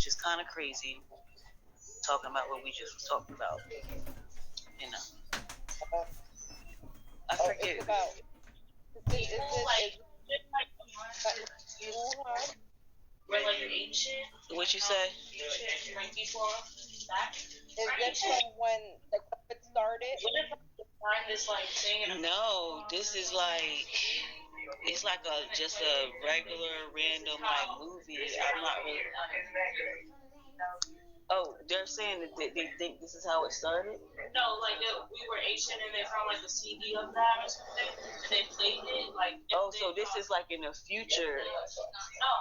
which is kind of crazy. Talking about what we just was talking about, you know. Uh, I oh, forget. it's about. Is Wuhan? We're like ancient. What you say? Ancient, like before that. Is this from when the COVID started? Find this like thing. No, this is like it's like a just a regular random like movie. I'm not really. Oh, they're saying that they think this is how it started. No, like we were Asian and they found like a CD of that or something, and they played it like. Oh, so this is like in the future. No,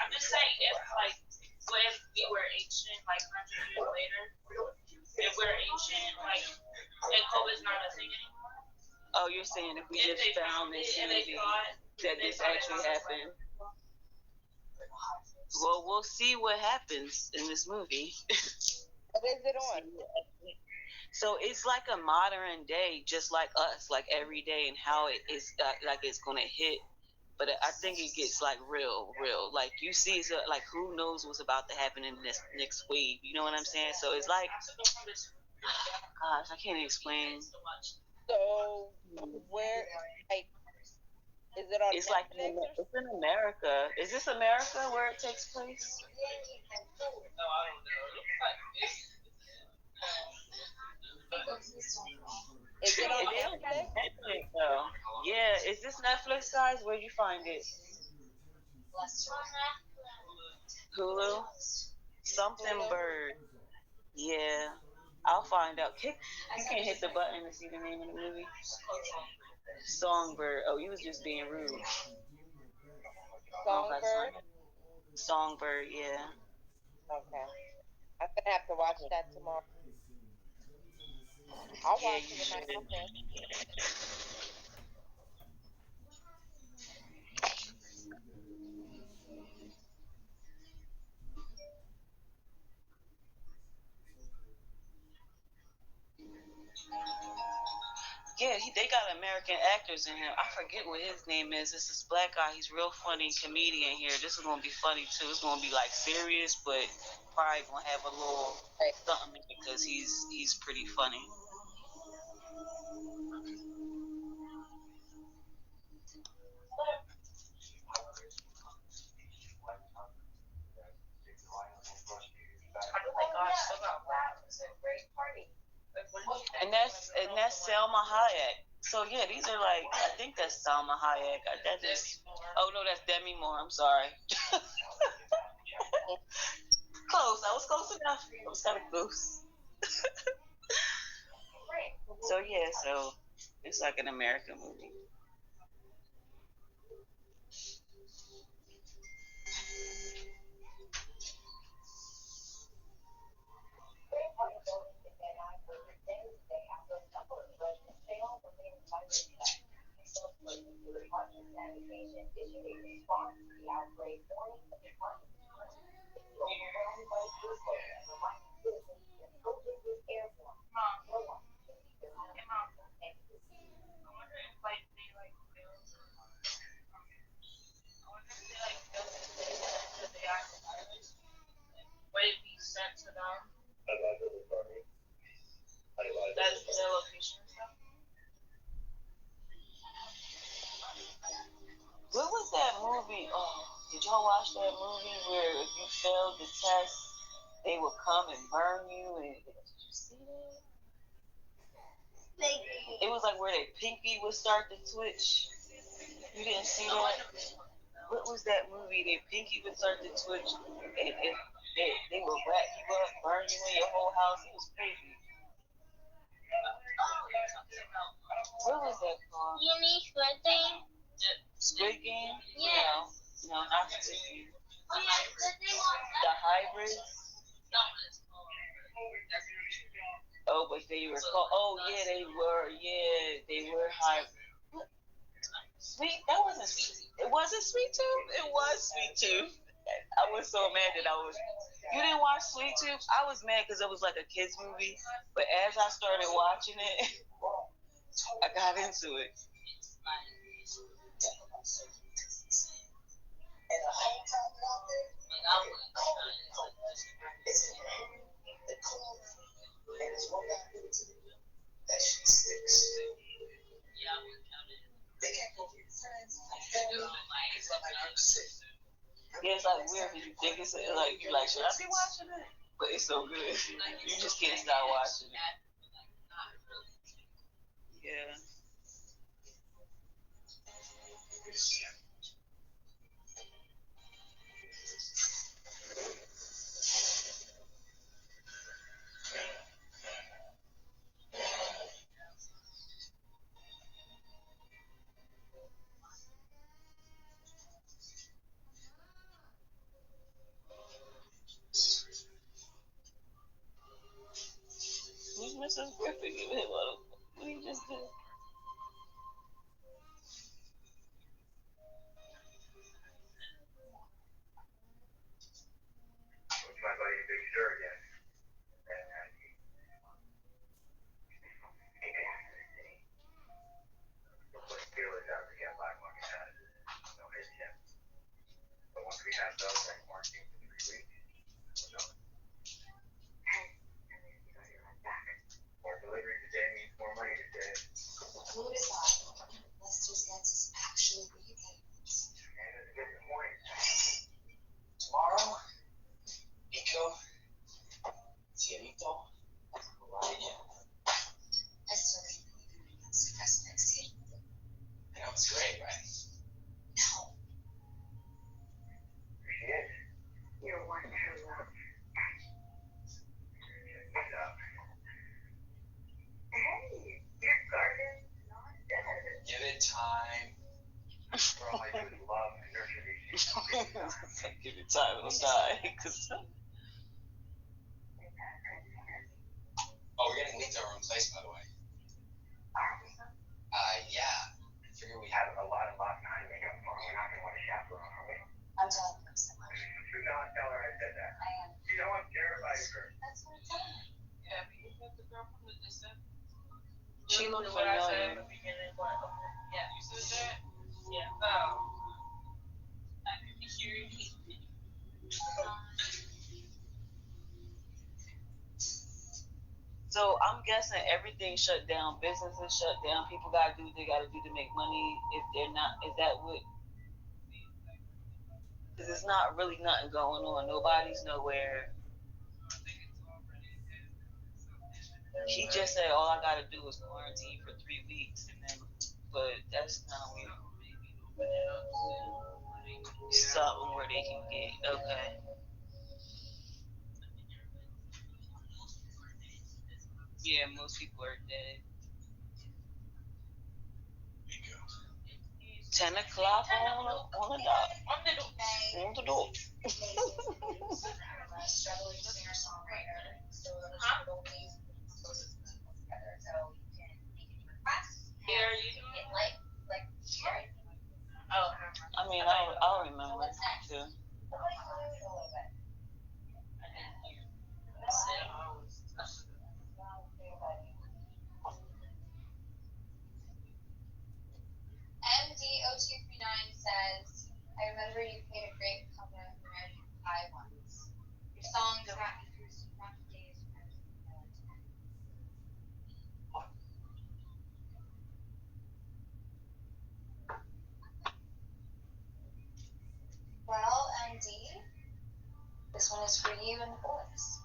I'm just saying if like what if we were ancient like 100 years later, if we're ancient like and COVID's not a thing anymore. Oh, you're saying if we just found this movie that this actually happened. Well, we'll see what happens in this movie. What is it on? So it's like a modern day, just like us, like every day, and how it is like it's gonna hit. But I think it gets like real. Like you see, so like who knows what's about to happen in this next wave? You know what I'm saying? So it's like, gosh, I can't explain. So where, like, is it on? It's like it's in America. Is this America where it takes place? Is it on Netflix? Though. Yeah, is this Netflix, guys? Where'd you find it? Hulu? Something Bird. Yeah. I'll find out. You can't hit the button to see the name of the movie. Songbird. Oh, you was just being rude. Songbird? Songbird, yeah. Okay. I'm gonna have to watch that tomorrow. I'll watch it in my office. Yeah, they got American actors in here. I forget what his name is. It's this black guy. He's real funny comedian here. This is gonna be funny too. It's gonna be like serious, but probably gonna have a little something because he's pretty funny. And that's Selma Hayek. So yeah, these are like I think that's Selma Hayek. That is. Oh no, that's Demi Moore. I'm sorry. Close. I was close enough. I was kind of close. So yeah, so it's like an American movie. What was that movie? Oh, did y'all watch that movie where if you failed the test, they would come and burn you? And did you see that? It was like where their pinky would start to twitch. You didn't see that? What was that movie? Their pinky would start to twitch, and if they would wrap you up, burn you in your whole house. It was crazy. What was that called? Unique birthday. Squid Game? Yeah. No, not Squid Game. Oh yeah, The hybrids? Oh, but they were called. Oh yeah, they were. Yeah, they were hybrid. Sweet. That wasn't sweet. It wasn't Sweet Tooth. It was Sweet Tooth. I was so mad that I was. You didn't watch Sweet Tooth? I was mad because it was like a kids movie. But as I started watching it, I got into it. You think it's like you like should I be watching it? But it's so good. You just can't stop watching it. Yeah. Who's Mrs. Griffin? What he just did? My buddy Big Sur again. And he put feelers out to get black market houses. No hits yet. But once we have those, I quarantine for 3 weeks. So, more delivery today means more money today. Who is that? Lester Sands is actually breathing. And it's a good point. Tomorrow, Nico, Cielito, Ryan. I still can't believe you're going to success next year. I know it's great, right? No. She is. You're one true love. Check this out. Hey, your garden's not dead. Give it time. For all I do is love and nurture these things. Give it time, it'll die. Oh, we're getting linked to our own place, by the way. Yeah. I figure we Have a lot of lost time makeup for her. We're not going to want to chaperone, are we? I'm telling you so much. Do not tell her I said that. I am. You know I'm terrified of her. That's what I'm telling you. Yeah, but you got the girl from the distance. She looked what I said familiar. in the beginning. Yeah, you said that? Yeah. Oh. I can hear you. So I'm guessing everything shut down, businesses shut down, people gotta do what they gotta do to make money. If they're not, is that what? Because it's not really nothing going on. Nobody's nowhere. He just said all I gotta do is quarantine for 3 weeks, and then, but that's not something where they can get okay. Yeah, most people are dead. 10 o'clock on the dot. On the door. Struggling singer-songwriter, so only together, so you can make any requests. Here, you Get like sharing. Oh, I mean, I'll remember too. MD0239 says, I remember you played a great cover of American Pie once. Your song got me through some rough days when I was in the military. Well, MD, this one is for you and the boys.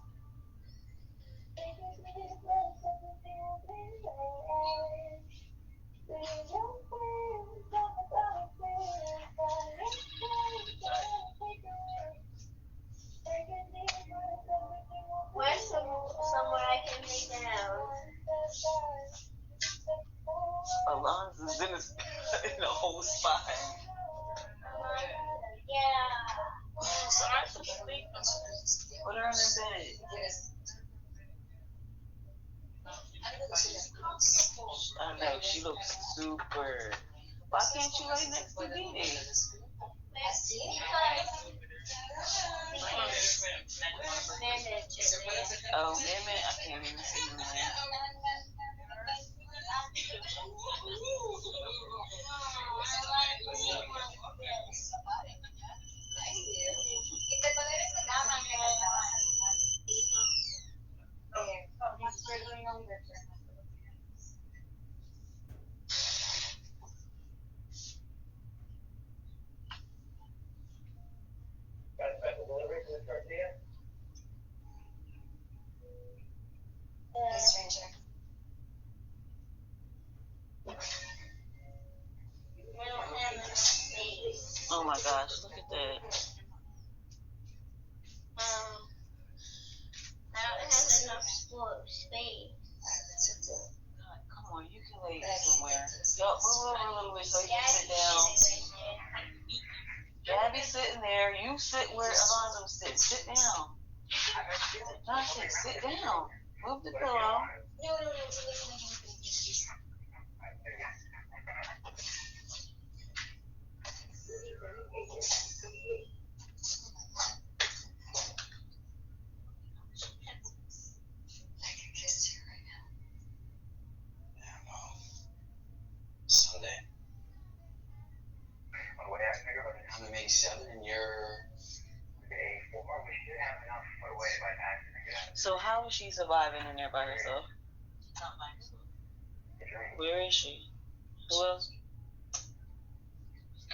Where's somewhere I can lay down? Alonzo's in in a whole spot. Yeah. So I should sleep. Put her in bed. I know, she looks super. Why can't you lay next to Dee Dee? Oh, damn it, I can't even see her name. said, sit down. Move the pillow. No, so listen to him. I can kiss you right now. Yeah, well, Sunday. On the way out, nigga, I'm gonna make 7 and you're. A4. We should have enough to put away by accident. So how is she surviving in there by herself? Where is she? Who else?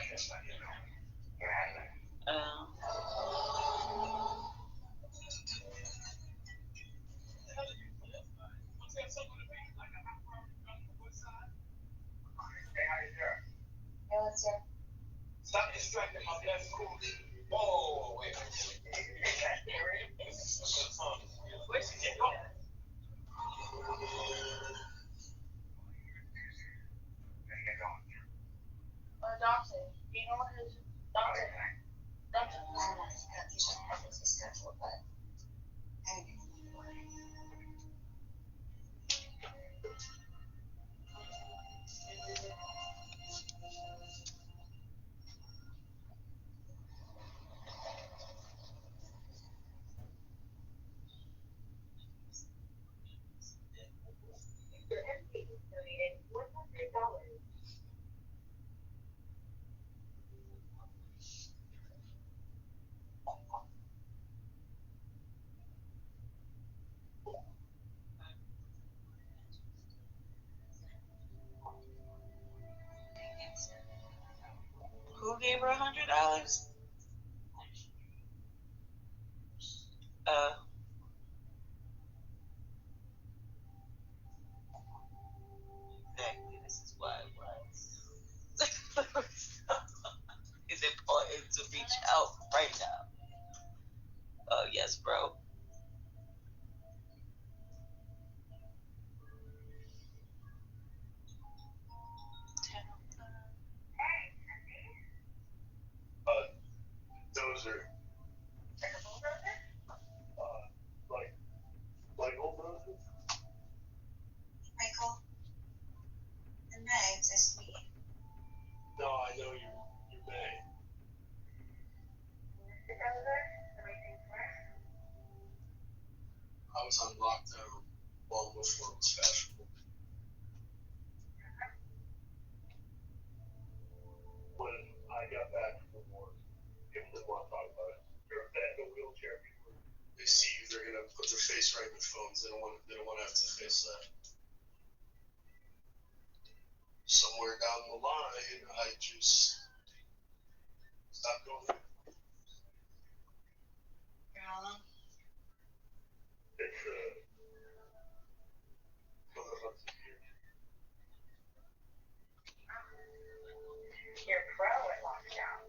Just let you know. What happened? Hey, how you doing? Hey, let's hear. Stop distracting my best cool. Whoa, wait. Where'd she get going? Doctor. Do you know what his doctor? Doctor. I don't know if you got these on his schedule, but anything. Who gave her $100? Exactly. This is why it was. It's important to reach out right now. Oh yes, bro. Those are like old roses. Michael and Meg, nice to meet you. No, I know you may. I was on lockdown long before it was fashionable. When I got back from the war, people didn't want to talk about it. You're in a wheelchair. They see you, they're gonna put their face right in their phones. They don't want to have to face that. Somewhere down the line, I just stopped going there. It's You're pro at lockdown.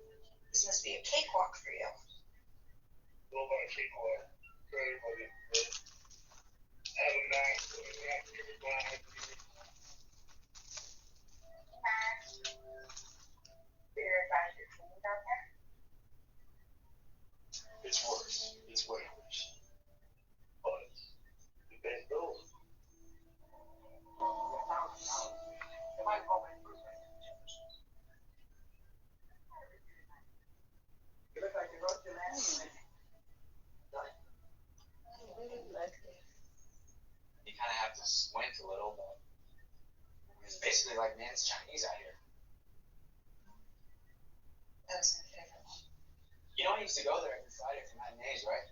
This must be a cakewalk for you. well, my people are very much have a nice It's worse. It's way worse. but the best bills. You kind of have to squint a little, but it's basically like man's Chinese out here. That was my favorite one. You know, I used to go there every Friday for matinees, right?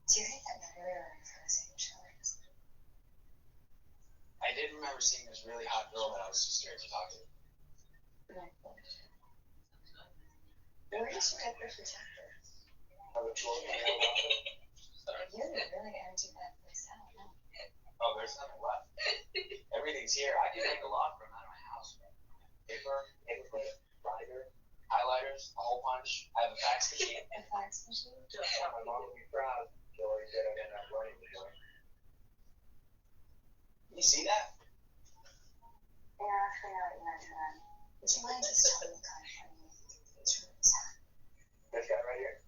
Do you think that never really for the same show? I did remember seeing this really hot girl that I was too scared to talk to. They were just good for protector. You're really gonna do that place out now. Oh, there's nothing left. Everything's here. I can make a lot from out of my house. Paper, binder, highlighters, a hole punch. I have a fax machine. A fax machine? My mom would be proud. Joey said I'm not running the joint. You see that? Yeah, I forgot what you meant to that. Would you mind just telling me kind of funny? It's really sad. This guy right here.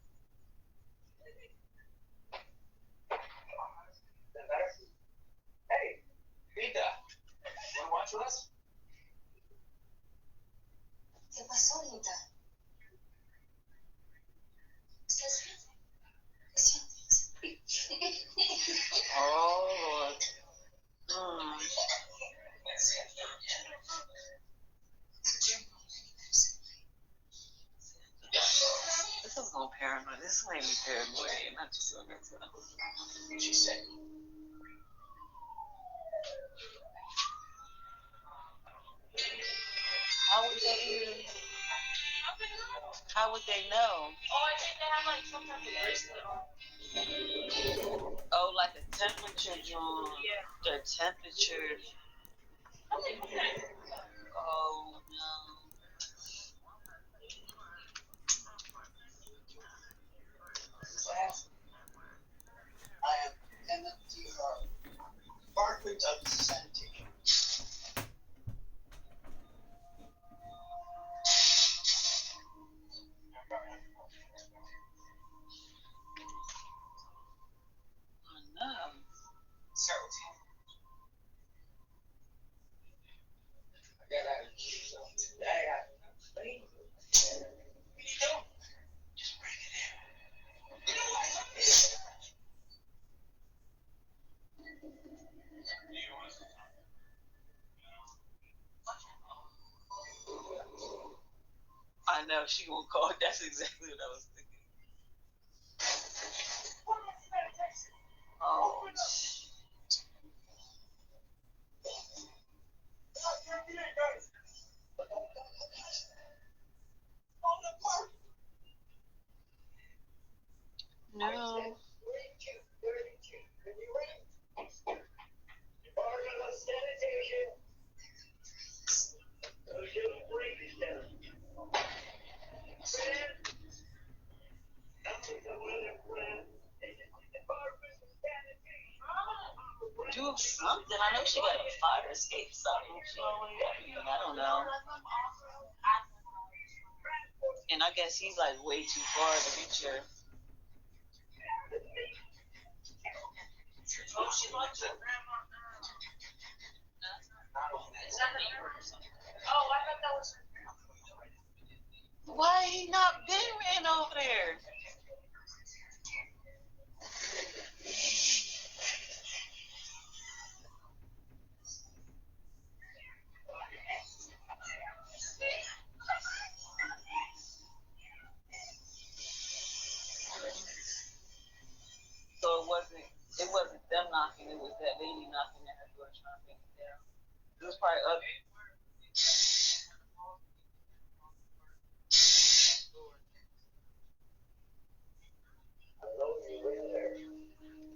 Oh Lord. Mm. This is more paranoid. This made me paranoid. Not just on that stuff. She said, How would they even? How would they know? Oh, I think they have like some type of bracelet on. Oh, like a temperature drawn. Yeah. Their temperature. Oh no. I am MMT Department of Sanitation. Oh no. So, I got out of here. So today I cleaned it. What are you doing? Just bring it in. You know what? I know she gonna call. That's exactly what I was thinking. Oh. No. Do something. I know she got a fire escape something. She don't, I don't know. And I guess he's like way too far to reach her. Oh, she likes it. Is that her? Oh, I thought that was her. Why he not been ran over there? So it wasn't them knocking, it was that lady knocking at her door trying to bring it down. It was probably up.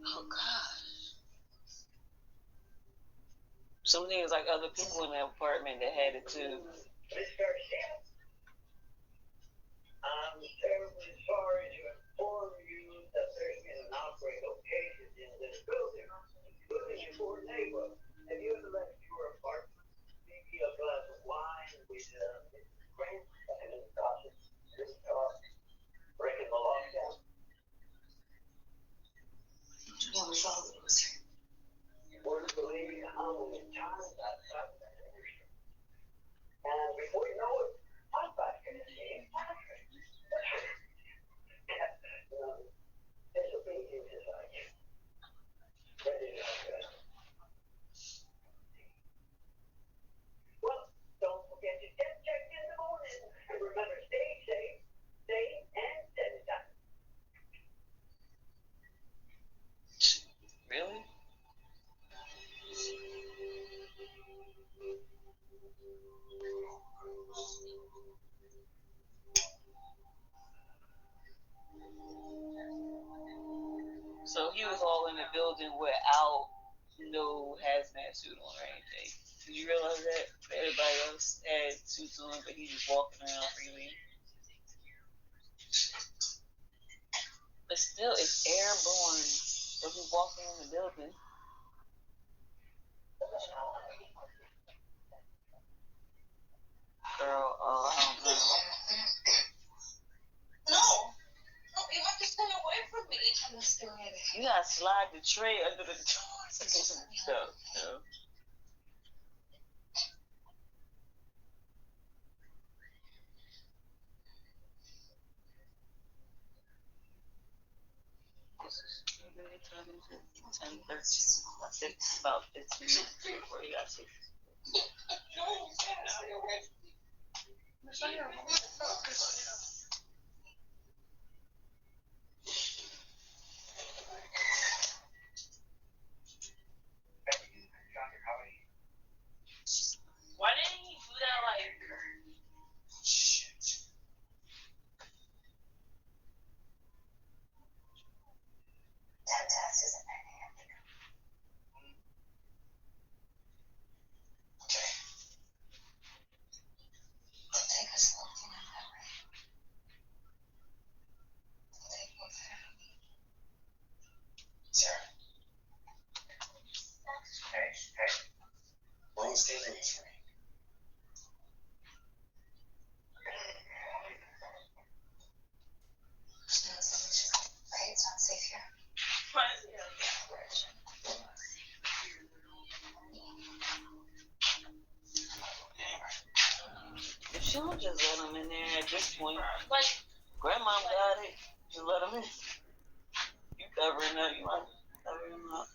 Oh gosh. Some things like other people in the apartment that had it too. I'm terribly sorry to inform you that there's been an outbreak of cases in this building, including your poor neighbor. Have you ever left your apartment, maybe a glass of wine with Grant and his gossip, this breaking the lockdown? Yeah, we saw it was her. Wouldn't believe how many times I've done that. And before you know it, I'm back in the same country. Disobedience is like ready to go. Well, don't forget to get checked in the morning. And remember, stay safe, safe, and sanitize. Really? So he was all in the building without no hazmat suit on or anything. Did you realize that? Everybody else had suits on, but he was walking around freely. But still, it's airborne. So he's walking in the building. Girl, I don't know. No. No, you have to stay away from me. You gotta slide the tray under the door. No. This is It's about 15 minutes before you got to. Why didn't he do that like? Shit. That test isn't any. Okay. It'll take us long to know that way. It'll take both Sarah and me. Sarah. Hey. Wayne's taking this for me. There's no solution. Okay, it's not safe here. Why is he like that? If she don't just let him in there at this point, Like, grandma got it. Just let him in. You covering up, you might cover him up.